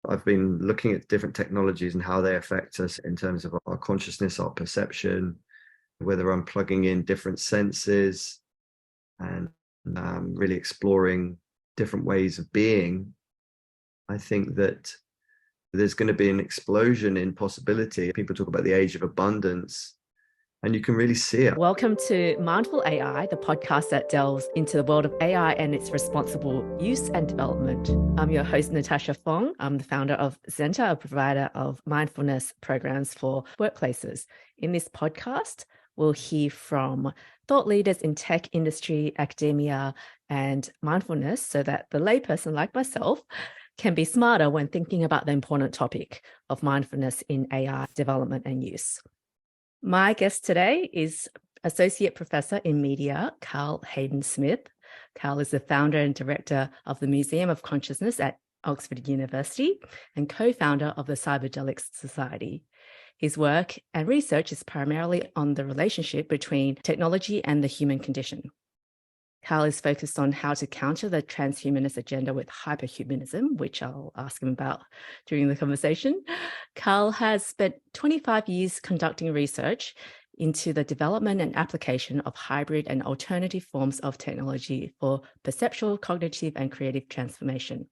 I've been looking at different technologies and how they affect us in terms of our consciousness, our perception, whether I'm plugging in different senses and really exploring different ways of being. I think that there's going to be an explosion in possibility. People talk about the age of abundance, and you can really see it. Welcome to Mindful AI, the podcast that delves into the world of AI and its responsible use and development. I'm your host, Natasha Fong. I'm the founder of Zenta, a provider of mindfulness programs for workplaces. In this podcast, we'll hear from thought leaders in tech industry, academia, and mindfulness so that the layperson like myself can be smarter when thinking about the important topic of mindfulness in AI development and use. My guest today is Associate Professor in Media Carl Hayden Smith. Carl is the founder and director of the Museum of Consciousness at Oxford University and co-founder of the Cyberdelics Society. His work and research is primarily on the relationship between technology and the human condition. Carl is focused on how to counter the transhumanist agenda with hyperhumanism, which I'll ask him about during the conversation. Carl has spent 25 years conducting research into the development and application of hybrid and alternative forms of technology for perceptual, cognitive, and creative transformation.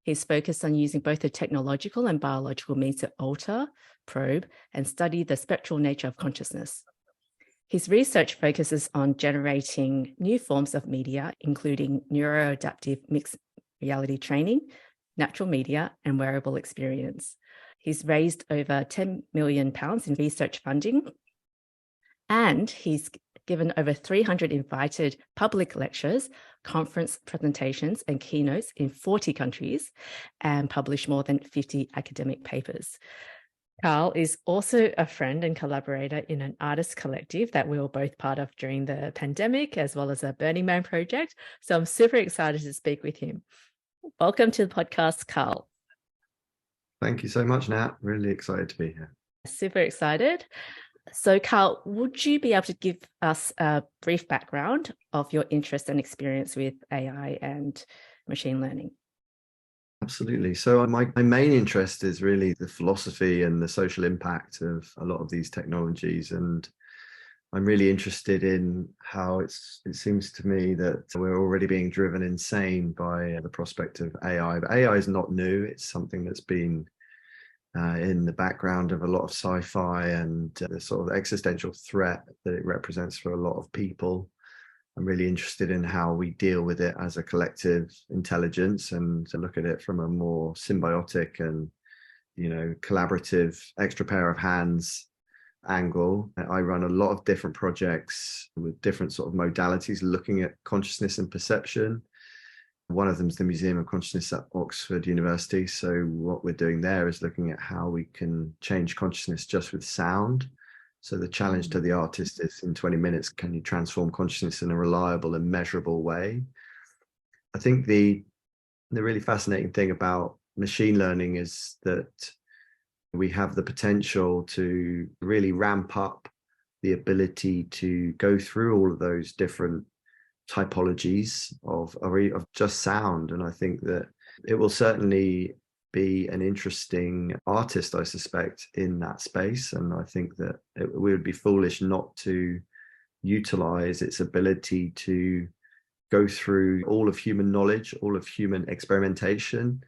He's focused on using both the technological and biological means to alter, probe, and study the spectral nature of consciousness. His research focuses on generating new forms of media, including neuroadaptive mixed reality training, natural media, and wearable experience. He's raised over £10 million in research funding, and he's given over 300 invited public lectures, conference presentations, and keynotes in 40 countries, and published more than 50 academic papers. Carl is also a friend and collaborator in an artist collective that we were both part of during the pandemic, as well as a Burning Man project. So I'm super excited to speak with him. Welcome to the podcast, Carl. Thank you so much, Nat. Really excited to be here. Super excited. So Carl, would you be able to give us a brief background of your interest and experience with AI and machine learning? Absolutely. So my main interest is really the philosophy and the social impact of a lot of these technologies. And I'm really interested in how it seems to me that we're already being driven insane by the prospect of AI. But AI is not new. It's something that's been in the background of a lot of sci-fi and the sort of existential threat that it represents for a lot of people. I'm really interested in how we deal with it as a collective intelligence and to look at it from a more symbiotic and, collaborative extra pair of hands angle. I run a lot of different projects with different sort of modalities looking at consciousness and perception. One of them is the Museum of Consciousness at Oxford University. So what we're doing there is looking at how we can change consciousness just with sound. So the challenge to the artist is in 20 minutes, can you transform consciousness in a reliable and measurable way? I think the really fascinating thing about machine learning is that we have the potential to really ramp up the ability to go through all of those different typologies of just sound. And I think that it will certainly be an interesting artist, I suspect, in that space. And I think that we would be foolish not to utilize its ability to go through all of human knowledge, all of human experimentation.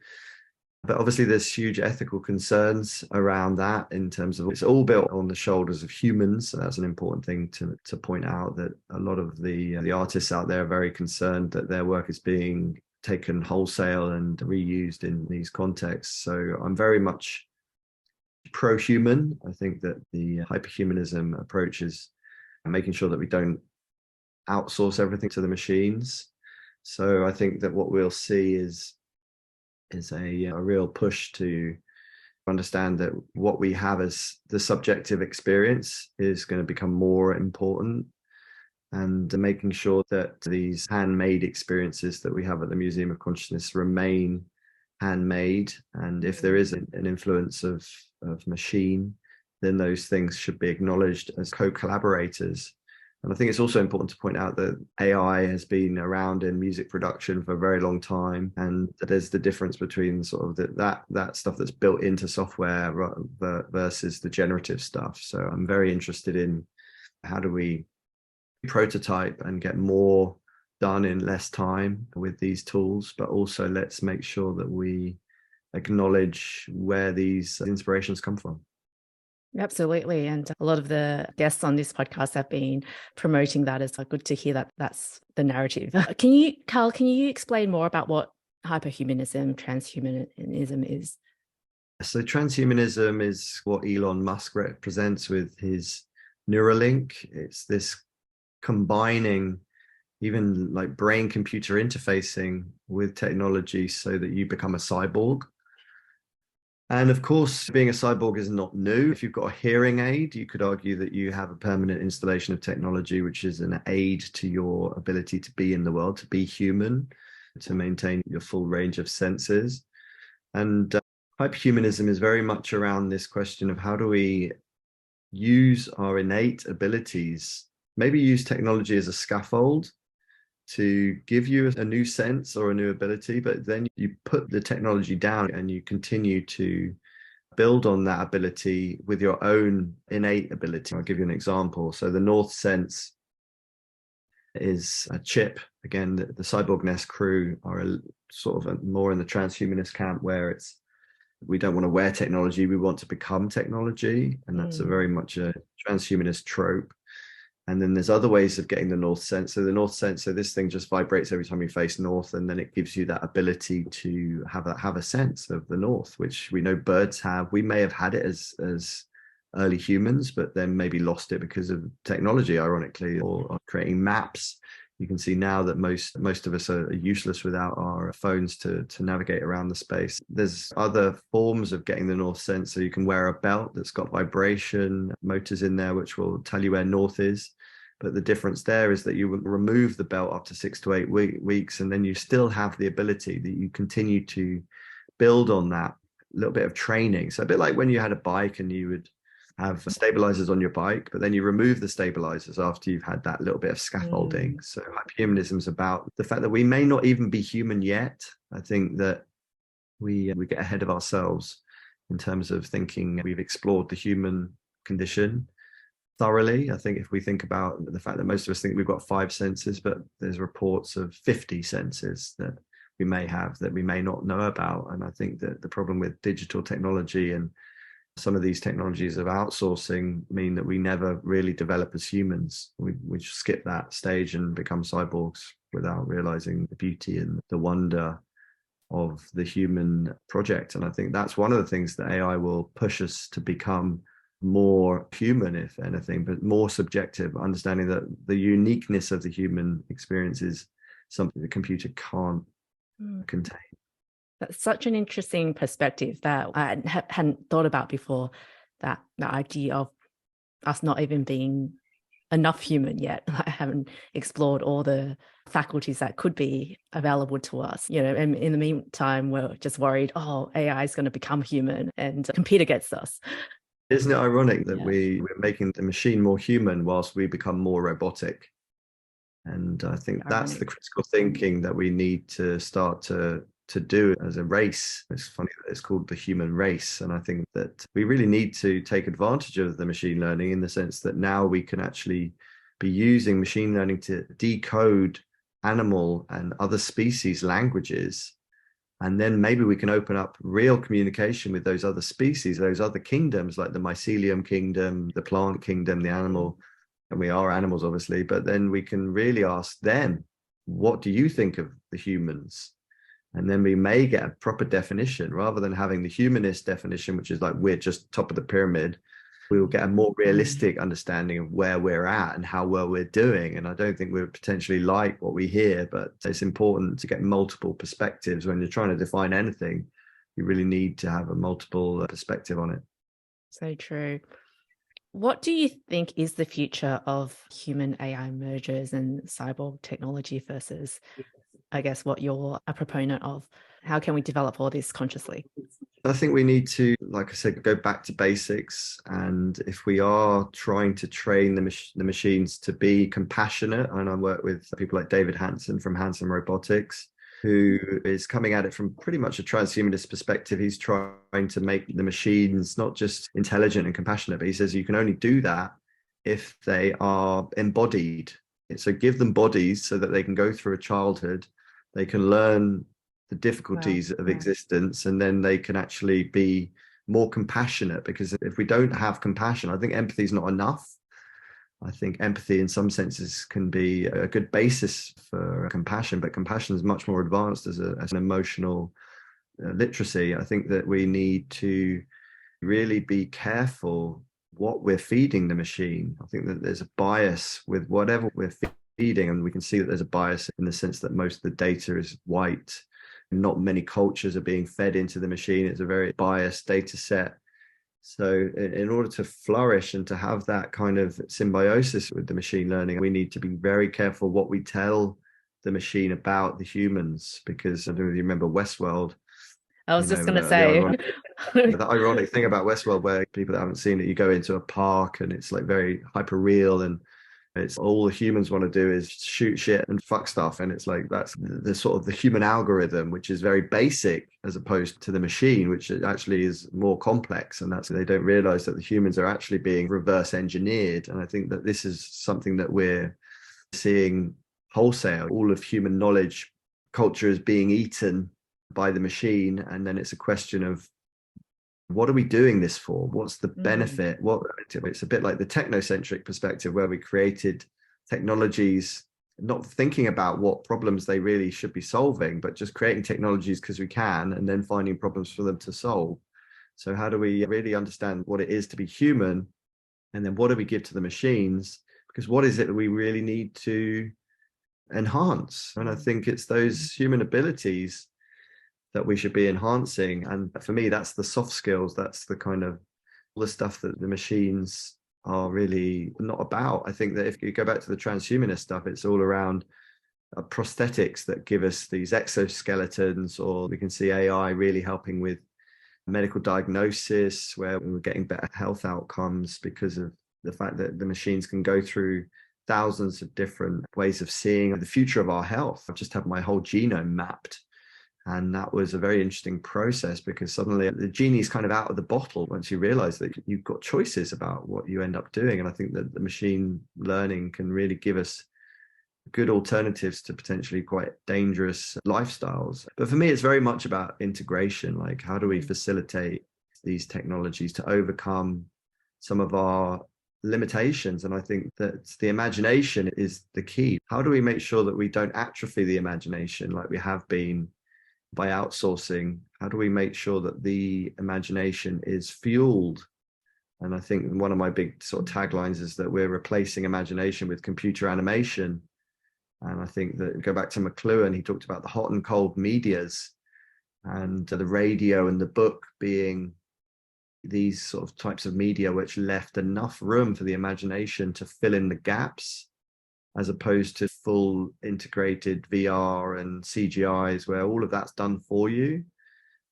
But obviously there's huge ethical concerns around that in terms of it's all built on the shoulders of humans. So that's an important thing to point out, that a lot of the artists out there are very concerned that their work is being taken wholesale and reused in these contexts. So I'm very much pro-human. I think that the hyperhumanism approach is making sure that we don't outsource everything to the machines. So I think that what we'll see is a real push to understand that what we have as the subjective experience is going to become more important, and making sure that these handmade experiences that we have at the Museum of Consciousness remain handmade. And if there is an influence of machine, then those things should be acknowledged as co-collaborators And I think it's also important to point out that AI has been around in music production for a very long time, and there's the difference between sort of that stuff that's built into software versus the generative stuff. So I'm very interested in how do we prototype and get more done in less time with these tools, but also let's make sure that we acknowledge where these inspirations come from. Absolutely. And a lot of the guests on this podcast have been promoting that. It's good to hear that that's the narrative. Carl, can you explain more about what hyperhumanism, transhumanism is? So transhumanism is what Elon Musk represents with his Neuralink. It's this combining even like brain computer interfacing with technology so that you become a cyborg. And of course, being a cyborg is not new. If you've got a hearing aid, you could argue that you have a permanent installation of technology, which is an aid to your ability to be in the world, to be human, to maintain your full range of senses. And hyperhumanism is very much around this question of how do we use our innate abilities, maybe use technology as a scaffold to give you a new sense or a new ability, but then you put the technology down and you continue to build on that ability with your own innate ability. I'll give you an example. So the North Sense is a chip. Again, the Cyborg Nest crew are more in the transhumanist camp, where we don't want to wear technology, we want to become technology. And that's a very much a transhumanist trope. And then there's other ways of getting the North Sense. So the North Sense, so this thing just vibrates every time you face north, and then it gives you that ability to have a sense of the north, which we know birds have. We may have had it as early humans, but then maybe lost it because of technology, ironically, or creating maps. You can see now that most of us are useless without our phones to navigate around the space. There's other forms of getting the North Sense. So you can wear a belt that's got vibration motors in there, which will tell you where north is. But the difference there is that you will remove the belt after 6 to 8 weeks, and then you still have the ability that you continue to build on that little bit of training. So a bit like when you had a bike and you would have stabilizers on your bike, but then you remove the stabilizers after you've had that little bit of scaffolding. So hyperhumanism is about the fact that we may not even be human yet. I think that we get ahead of ourselves in terms of thinking we've explored the human condition thoroughly. I think if we think about the fact that most of us think we've got 5 senses, but there's reports of 50 senses that we may have that we may not know about. And I think that the problem with digital technology and some of these technologies of outsourcing mean that we never really develop as humans. We just skip that stage and become cyborgs without realizing the beauty and the wonder of the human project. And I think that's one of the things that AI will push us to become more human, if anything, but more subjective, understanding that the uniqueness of the human experience is something the computer can't contain. That's such an interesting perspective that I hadn't thought about before, that the idea of us not even being enough human yet. I haven't explored all the faculties that could be available to us, and in the meantime, we're just worried, AI is going to become human and compete against us. Isn't it ironic that we're making the machine more human whilst we become more robotic? And I think that's the critical thinking that we need to start to do as a race. It's funny that it's called the human race. And I think that we really need to take advantage of the machine learning in the sense that now we can actually be using machine learning to decode animal and other species languages. And then maybe we can open up real communication with those other species, those other kingdoms, like the mycelium kingdom, the plant kingdom, the animal. And we are animals, obviously, but then we can really ask them, what do you think of the humans? And then we may get a proper definition rather than having the humanist definition, which is like we're just top of the pyramid. We will get a more realistic understanding of where we're at and how well we're doing. And I don't think we're potentially like what we hear, but it's important to get multiple perspectives when you're trying to define anything. You really need to have a multiple perspective on it. So true. What do you think is the future of human AI mergers and cyborg technology versus I guess, what you're a proponent of. How can we develop all this consciously? I think we need to, like I said, go back to basics. And if we are trying to train the machines to be compassionate, and I work with people like David Hanson from Hanson Robotics, who is coming at it from pretty much a transhumanist perspective. He's trying to make the machines not just intelligent and compassionate, but he says you can only do that if they are embodied. So give them bodies so that they can go through a childhood, they can learn the difficulties of existence, and then they can actually be more compassionate. Because if we don't have compassion, I think empathy is not enough. I think empathy in some senses can be a good basis for compassion, but compassion is much more advanced as an emotional literacy. I think that we need to really be careful what we're feeding the machine. I think that there's a bias with whatever we're feeding, and we can see that there's a bias in the sense that most of the data is white. Not many cultures are being fed into the machine. It's a very biased data set. So in order to flourish and to have that kind of symbiosis with the machine learning, we need to be very careful what we tell the machine about the humans. Because I don't know if you remember Westworld. I was just going to say. The ironic thing about Westworld, where people that haven't seen it, you go into a park and it's like very hyper real, and it's all the humans want to do is shoot shit and fuck stuff. And it's like, that's the sort of the human algorithm, which is very basic, as opposed to the machine, which actually is more complex. And that's, they don't realize that the humans are actually being reverse engineered. And I think that this is something that we're seeing wholesale. All of human knowledge culture is being eaten by the machine. And then it's a question of, what are we doing this for? What's the benefit? It's a bit like the technocentric perspective, where we created technologies not thinking about what problems they really should be solving, but just creating technologies because we can, and then finding problems for them to solve. So how do we really understand what it is to be human? And then what do we give to the machines? Because what is it that we really need to enhance? And I think it's those human abilities that we should be enhancing. And for me, that's the soft skills. That's the kind of all the stuff that the machines are really not about. I think that if you go back to the transhumanist stuff, it's all around prosthetics that give us these exoskeletons, or we can see AI really helping with medical diagnosis, where we're getting better health outcomes because of the fact that the machines can go through thousands of different ways of seeing the future of our health. I've just had my whole genome mapped. And that was a very interesting process, because suddenly the genie's kind of out of the bottle once you realize that you've got choices about what you end up doing. And I think that the machine learning can really give us good alternatives to potentially quite dangerous lifestyles. But for me, it's very much about integration. Like, how do we facilitate these technologies to overcome some of our limitations? And I think that the imagination is the key. How do we make sure that we don't atrophy the imagination like we have been by outsourcing? How do we make sure that the imagination is fueled? And I think one of my big sort of taglines is that we're replacing imagination with computer animation. And I think that, go back to McLuhan, he talked about the hot and cold medias, and the radio and the book being these sort of types of media which left enough room for the imagination to fill in the gaps, as opposed to full integrated VR and CGIs where all of that's done for you.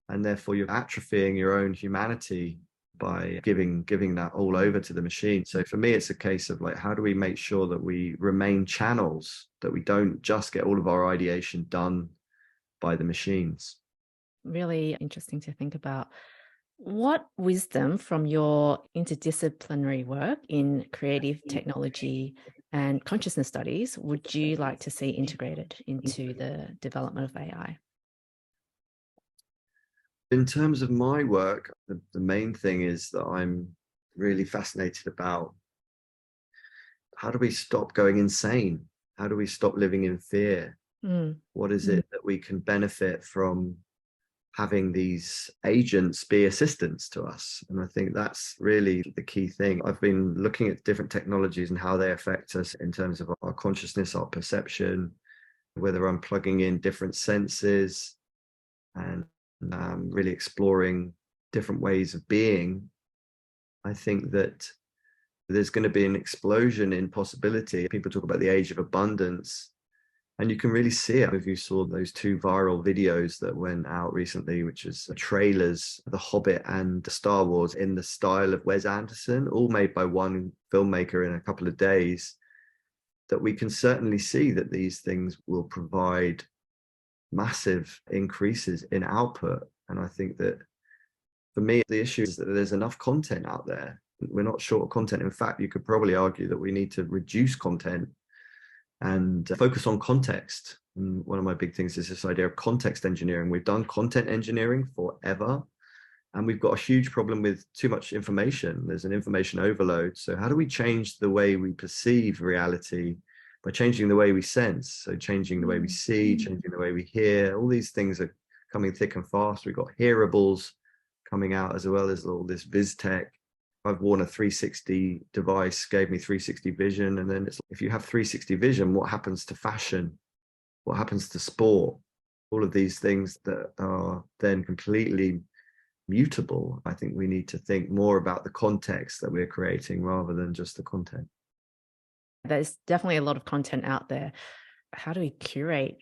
And therefore you're atrophying your own humanity by giving that all over to the machine. So for me, it's a case of like, how do we make sure that we remain channels, that we don't just get all of our ideation done by the machines? Really interesting to think about. What wisdom from your interdisciplinary work in creative technology and consciousness studies would you like to see integrated into the development of AI? In terms of my work, the main thing is that I'm really fascinated about, how do we stop going insane? How do we stop living in fear? What is it that we can benefit from having these agents be assistants to us? And I think that's really the key thing. I've been looking at different technologies and how they affect us in terms of our consciousness, our perception, whether I'm plugging in different senses, and really exploring different ways of being. I think that there's going to be an explosion in possibility. People talk about the age of abundance. And you can really see it if you saw those two viral videos that went out recently, which is trailers, The Hobbit and Star Wars in the style of Wes Anderson, all made by one filmmaker in a couple of days, that we can certainly see that these things will provide massive increases in output. And I think that for me, the issue is that there's enough content out there. We're not short of content. In fact, you could probably argue that we need to reduce content and focus on context. And one of my big things is this idea of context engineering. We've done content engineering forever, and we've got a huge problem with too much information. There's an information overload. So how do we change the way we perceive reality by changing the way we sense? So changing the way we see, changing the way we hear. All these things are coming thick and fast. We've got hearables coming out, as well as all this viz tech. I've worn a 360 device, gave me 360 vision. And then it's, if you have 360 vision, what happens to fashion? What happens to sport? All of these things that are then completely mutable. I think we need to think more about the context that we're creating rather than just the content. There's definitely a lot of content out there. How do we curate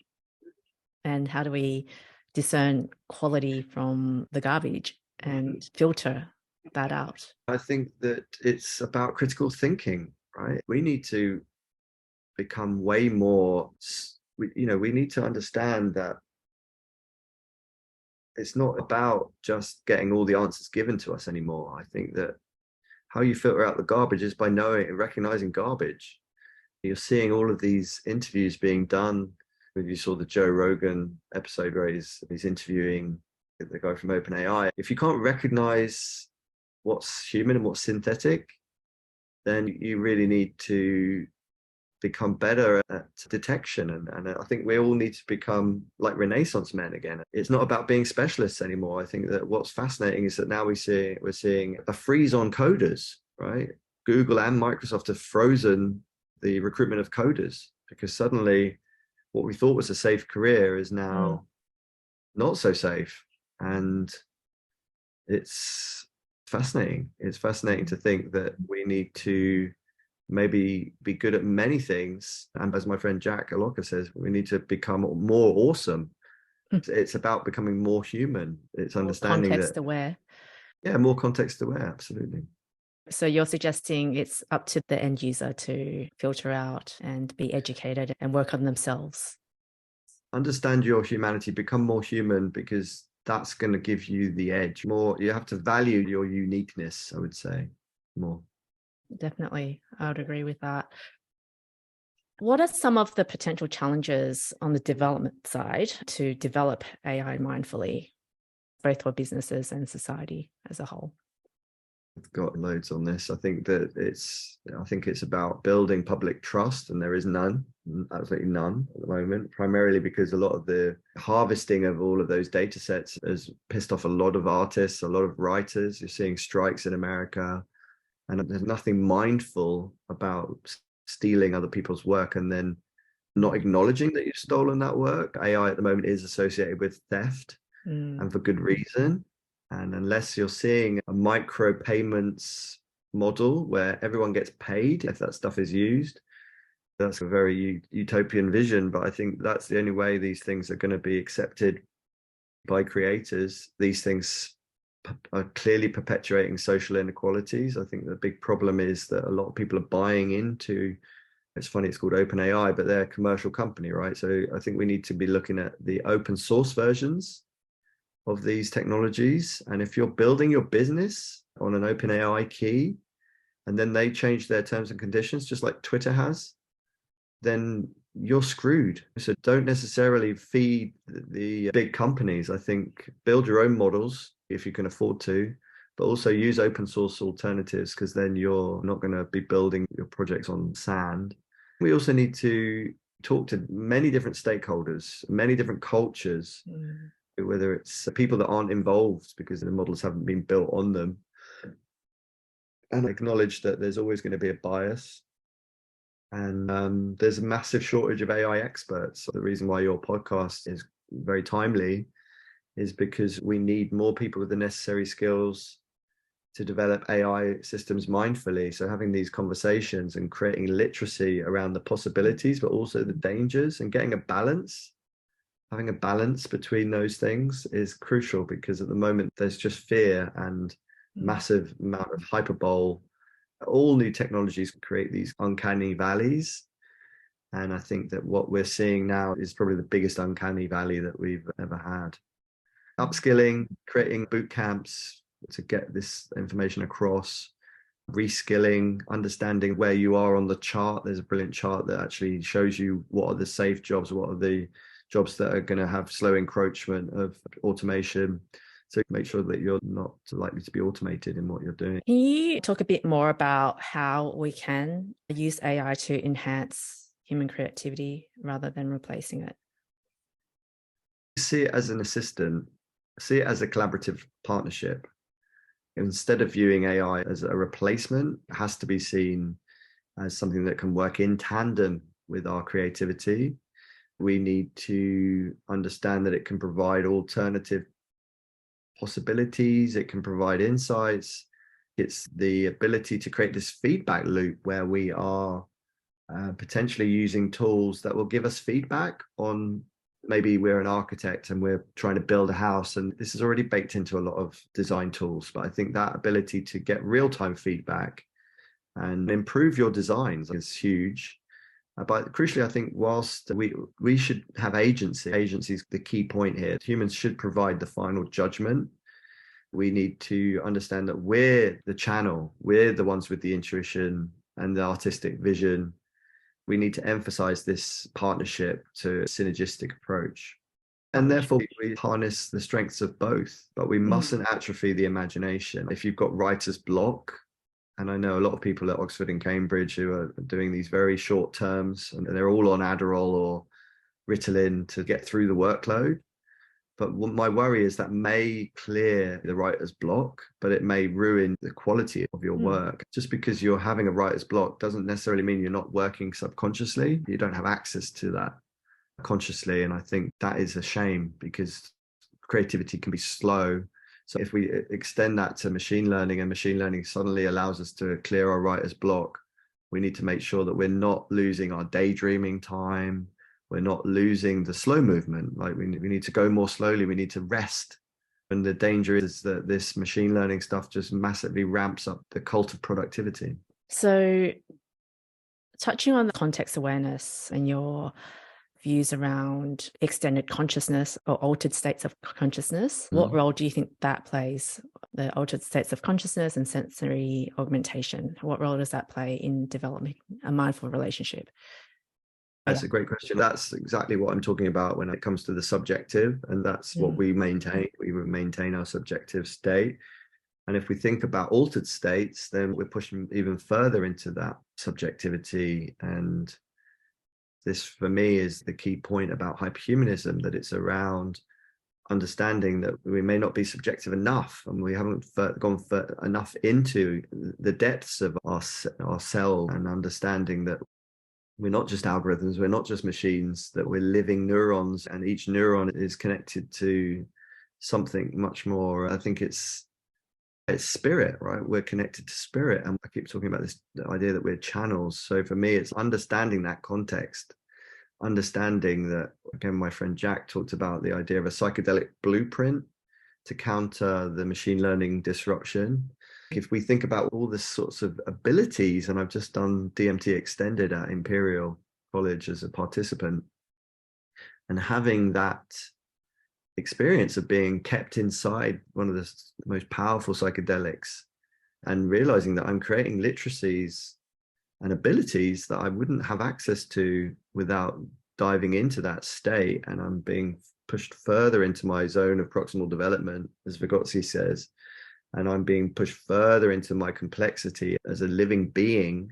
and how do we discern quality from the garbage and filter that out? I think that it's about critical thinking, right? We need to become way more, we need to understand that it's not about just getting all the answers given to us anymore. I think that how you filter out the garbage is by knowing and recognizing garbage. You're seeing all of these interviews being done. If you saw the Joe Rogan episode where he's interviewing the guy from OpenAI, if you can't recognize what's human and what's synthetic, then you really need to become better at detection. And I think we all need to become like Renaissance men again. It's not about being specialists anymore. I think that what's fascinating is that now we're seeing a freeze on coders, right? Google and Microsoft have frozen the recruitment of coders because suddenly what we thought was a safe career is now not so safe. And it's fascinating. It's fascinating to think that we need to maybe be good at many things. And as my friend Jack Aloka says, we need to become more awesome. It's about becoming more human. It's understanding context that aware. Yeah, more context aware, absolutely. So you're suggesting it's up to the end user to filter out and be educated and work on themselves. Understand your humanity, become more human, because that's going to give you the edge. More, you have to value your uniqueness, I would say, more. Definitely. I would agree with that. What are some of the potential challenges on the development side to develop AI mindfully, both for businesses and society as a whole? I've got loads on this. I think it's about building public trust, and there is none, absolutely none at the moment, primarily because a lot of the harvesting of all of those data sets has pissed off a lot of artists, a lot of writers. You're seeing strikes in America, and there's nothing mindful about stealing other people's work and then not acknowledging that you've stolen that work. AI at the moment is associated with theft, and for good reason. And unless you're seeing a micro payments model where everyone gets paid if that stuff is used, that's a very utopian vision. But I think that's the only way these things are going to be accepted by creators. These things are clearly perpetuating social inequalities. I think the big problem is that a lot of people are buying into, it's funny, it's called OpenAI, but they're a commercial company, right? So I think we need to be looking at the open source versions of these technologies. And if you're building your business on an OpenAI key, and then they change their terms and conditions, just like Twitter has, then you're screwed. So don't necessarily feed the big companies. I think build your own models if you can afford to, but also use open source alternatives, because then you're not going to be building your projects on sand. We also need to talk to many different stakeholders, many different cultures, whether it's people that aren't involved because the models haven't been built on them, and acknowledge that there's always going to be a bias. And there's a massive shortage of AI experts. The reason why your podcast is very timely is because we need more people with the necessary skills to develop AI systems mindfully. So having these conversations and creating literacy around the possibilities, but also the dangers, and getting a balance. Having a balance between those things is crucial, because at the moment there's just fear and massive amount of hyperbole. All new technologies create these uncanny valleys. And I think that what we're seeing now is probably the biggest uncanny valley that we've ever had. Upskilling, creating boot camps to get this information across, reskilling, understanding where you are on the chart. There's a brilliant chart that actually shows you what are the safe jobs, what are the jobs that are going to have slow encroachment of automation. So make sure that you're not likely to be automated in what you're doing. Can you talk a bit more about how we can use AI to enhance human creativity rather than replacing it? See it as an assistant, see it as a collaborative partnership. Instead of viewing AI as a replacement, it has to be seen as something that can work in tandem with our creativity. We need to understand that it can provide alternative possibilities, it can provide insights. It's the ability to create this feedback loop where we are potentially using tools that will give us feedback on, maybe we're an architect and we're trying to build a house, and this is already baked into a lot of design tools. But I think that ability to get real-time feedback and improve your designs is huge. But crucially, I think whilst we should have agency is the key point here. Humans should provide the final judgment. We need to understand that we're the channel, we're the ones with the intuition and the artistic vision. We need to emphasize this partnership to a synergistic approach. And therefore, we harness the strengths of both, but we mustn't atrophy the imagination. If you've got writer's block, and I know a lot of people at Oxford and Cambridge who are doing these very short terms, and they're all on Adderall or Ritalin to get through the workload. But my worry is that may clear the writer's block, but it may ruin the quality of your work. Just because you're having a writer's block doesn't necessarily mean you're not working subconsciously. You don't have access to that consciously. And I think that is a shame, because creativity can be slow. So if we extend that to machine learning, and machine learning suddenly allows us to clear our writer's block, we need to make sure that we're not losing our daydreaming time. We're not losing the slow movement. Like we need to go more slowly. We need to rest. And the danger is that this machine learning stuff just massively ramps up the cult of productivity. So touching on the context awareness and your views around extended consciousness or altered states of consciousness, what role do you think that plays? The altered states of consciousness and sensory augmentation, what role does that play in developing a mindful relationship? That's a great question. That's exactly what I'm talking about when it comes to the subjective, and that's what we maintain. We maintain our subjective state. And if we think about altered states, then we're pushing even further into that subjectivity. And this, for me, is the key point about hyperhumanism, that it's around understanding that we may not be subjective enough, and we haven't gone enough into the depths of ourselves, and understanding that we're not just algorithms, we're not just machines, that we're living neurons, and each neuron is connected to something much more. I think it's spirit, right? We're connected to spirit. And I keep talking about this idea that we're channels. So for me, it's understanding that context, understanding that, again, my friend Jack talked about the idea of a psychedelic blueprint to counter the machine learning disruption. If we think about all the sorts of abilities, and I've just done DMT extended at Imperial College as a participant, and having that experience of being kept inside one of the most powerful psychedelics, and realizing that I'm creating literacies and abilities that I wouldn't have access to without diving into that state, and I'm being pushed further into my zone of proximal development, as Vygotsky says, and I'm being pushed further into my complexity as a living being.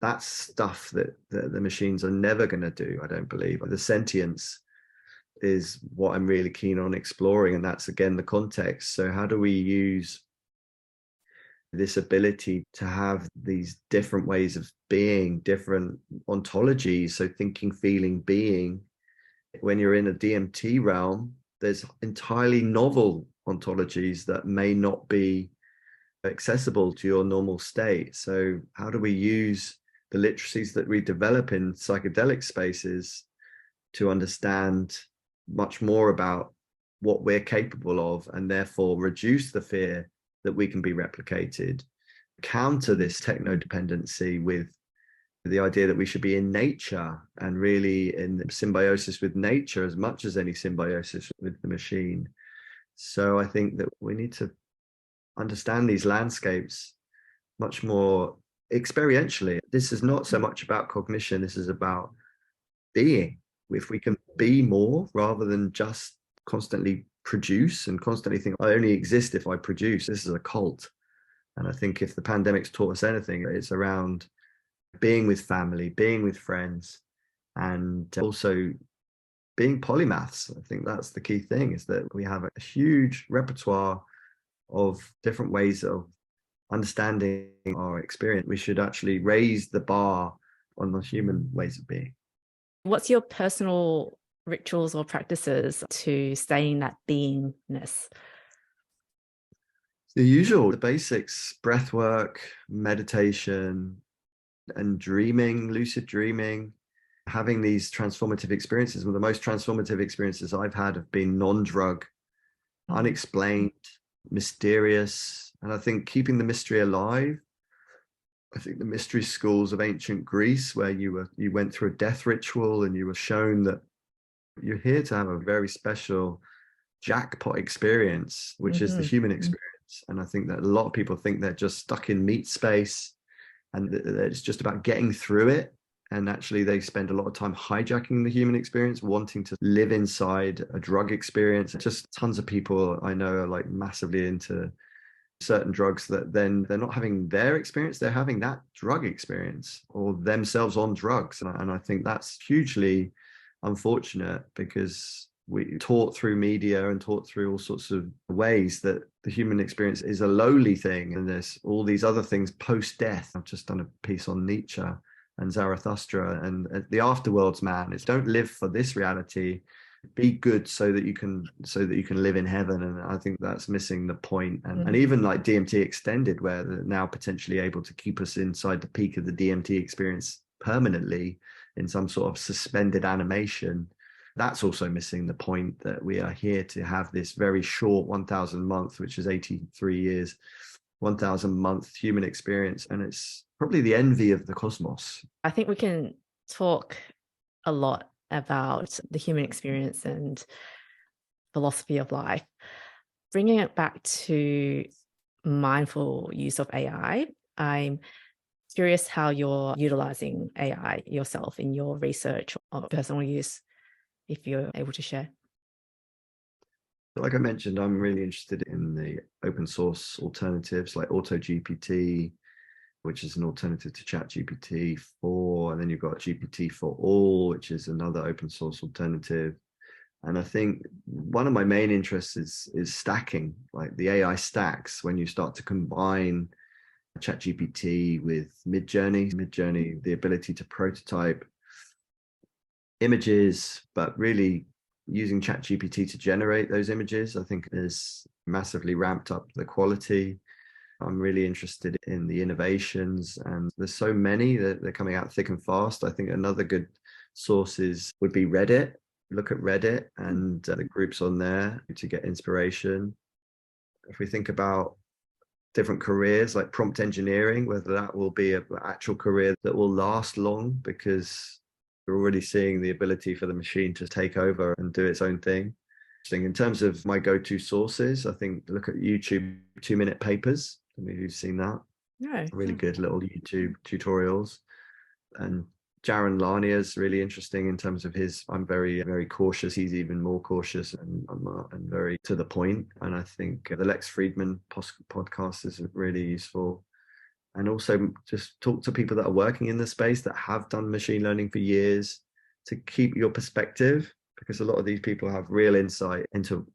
That's stuff that the machines are never going to do, I don't believe. The sentience is what I'm really keen on exploring, and that's, again, the context. So how do we use this ability to have these different ways of being, different ontologies? So thinking, feeling, being. When you're in a DMT realm, there's entirely novel ontologies that may not be accessible to your normal state. So how do we use the literacies that we develop in psychedelic spaces to understand much more about what we're capable of, and therefore reduce the fear that we can be replicated, counter this techno dependency with the idea that we should be in nature and really in symbiosis with nature as much as any symbiosis with the machine. So I think that we need to understand these landscapes much more experientially. This is not so much about cognition, this is about being. If we can be more rather than just constantly produce and constantly think, I only exist if I produce, this is a cult. And I think if the pandemic's taught us anything, it's around being with family, being with friends, and also being polymaths. I think that's the key thing, is that we have a huge repertoire of different ways of understanding our experience. We should actually raise the bar on the human ways of being. What's your personal rituals or practices to stay in that beingness? The usual, the basics: breath work, meditation, and dreaming, lucid dreaming, having these transformative experiences. Well, the most transformative experiences I've had have been non-drug, unexplained, mysterious. And I think keeping the mystery alive. I think the mystery schools of ancient Greece, where you went through a death ritual and you were shown that you're here to have a very special jackpot experience, which is the human experience. And I think that a lot of people think they're just stuck in meat space and that it's just about getting through it. And actually they spend a lot of time hijacking the human experience, wanting to live inside a drug experience. Just tons of people I know are like massively into certain drugs that then they're not having their experience, they're having that drug experience or themselves on drugs. And I think that's hugely unfortunate, because we taught through media and taught through all sorts of ways that the human experience is a lowly thing, and there's all these other things post-death. I've just done a piece on Nietzsche and Zarathustra and the afterworlds, man. It's don't live for this reality, be good so that you can live in heaven. And I think that's missing the point. And even like DMT extended, where they're now potentially able to keep us inside the peak of the DMT experience permanently in some sort of suspended animation, that's also missing the point that we are here to have this very short 1,000 month, which is 83 years, 1,000 month human experience. And it's probably the envy of the cosmos. I think we can talk a lot about the human experience and philosophy of life. Bringing it back to mindful use of AI, I'm curious how you're utilizing AI yourself in your research or personal use, if you're able to share. Like I mentioned, I'm really interested in the open source alternatives like AutoGPT, which is an alternative to ChatGPT-4, and then you've got GPT-4All, which is another open source alternative. And I think one of my main interests is stacking, like the AI stacks, when you start to combine ChatGPT with Midjourney, the ability to prototype images, but really using ChatGPT to generate those images, I think has massively ramped up the quality. I'm really interested in the innovations, and there's so many that they're coming out thick and fast. I think another good sources would be Reddit. Look at Reddit and the groups on there to get inspiration. If we think about different careers like prompt engineering, whether that will be an actual career that will last long, because we're already seeing the ability for the machine to take over and do its own thing. In terms of my go-to sources, I think look at YouTube 2-minute papers. Maybe you've seen that. No. Really good little YouTube tutorials. And Jaron Lanier is really interesting in terms of his, I'm very, very cautious. He's even more cautious and very to the point. And I think the Lex Friedman podcast is really useful. And also just talk to people that are working in the space that have done machine learning for years to keep your perspective, because a lot of these people have real insight into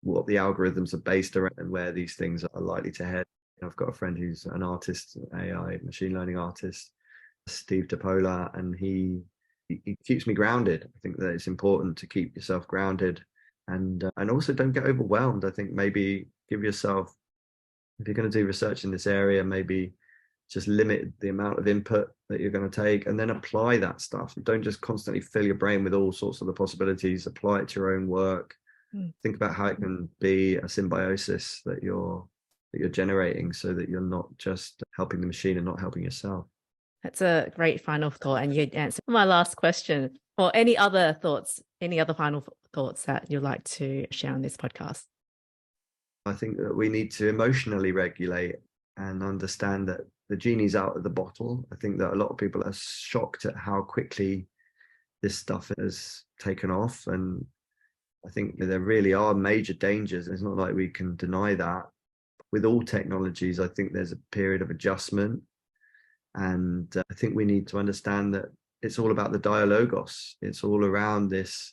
what the algorithms are based around and where these things are likely to head. I've got a friend who's an artist, AI machine learning artist, Steve DePola, and he keeps me grounded. I think that it's important to keep yourself grounded and also don't get overwhelmed. I think maybe give yourself If you're going to do research in this area, maybe just limit the amount of input that you're going to take and then apply that stuff. Don't just constantly fill your brain with all sorts of the possibilities. Apply it to your own work. Think about how it can be a symbiosis that you're generating, so that you're not just helping the machine and not helping yourself. That's a great final thought, and you answered my last question. Or any other thoughts, any other final thoughts that you'd like to share on this podcast? I think that we need to emotionally regulate and understand that the genie's out of the bottle. I think that a lot of people are shocked at how quickly this stuff has taken off. And I think there really are major dangers. It's not like we can deny that. With all technologies, I think there's a period of adjustment. And I think we need to understand that it's all about the dialogos. It's all around this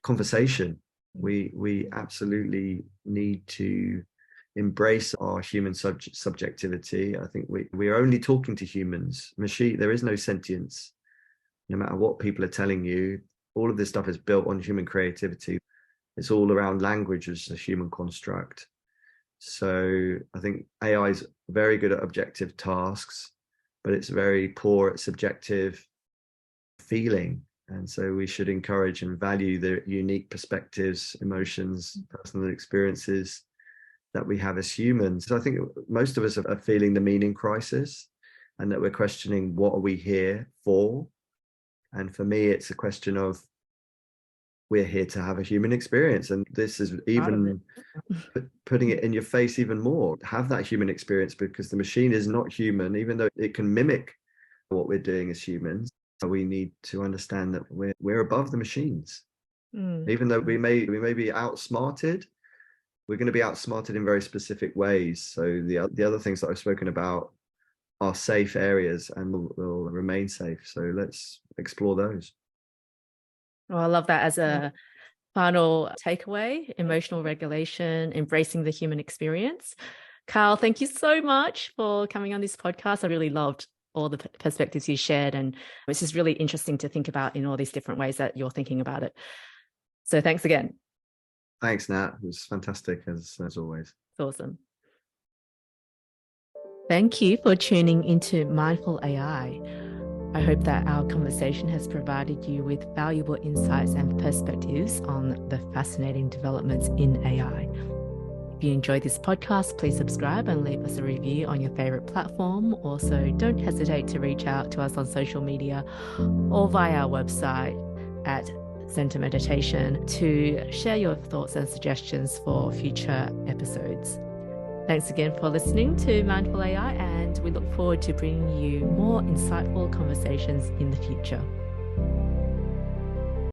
conversation. We absolutely need to embrace our human subjectivity. I think we are only talking to humans. There is no sentience. No matter what people are telling you, all of this stuff is built on human creativity. It's all around language as a human construct. So I think AI is very good at objective tasks, but it's very poor at subjective feeling. And so we should encourage and value the unique perspectives, emotions, personal experiences that we have as humans. So I think most of us are feeling the meaning crisis, and that we're questioning, what are we here for? And for me, it's a question of, we're here to have a human experience. And this is even putting it in your face even more. Have that human experience, because the machine is not human, even though it can mimic what we're doing as humans. So we need to understand that we're above the machines. Even though we may be outsmarted, we're going to be outsmarted in very specific ways. So the other things that I've spoken about are safe areas and will remain safe. So let's explore those. Well, I love that as a final takeaway: emotional regulation, embracing the human experience. Carl, thank you so much for coming on this podcast. I really loved all the perspectives you shared, and it's just really interesting to think about in all these different ways that you're thinking about it. So thanks again. Thanks, Nat. It was fantastic as always. It's awesome. Thank you for tuning into Mindful AI. I hope that our conversation has provided you with valuable insights and perspectives on the fascinating developments in AI. If you enjoyed this podcast, please subscribe and leave us a review on your favorite platform. Also, don't hesitate to reach out to us on social media or via our website at Center Meditation to share your thoughts and suggestions for future episodes. Thanks again for listening to Mindful AI, and we look forward to bringing you more insightful conversations in the future.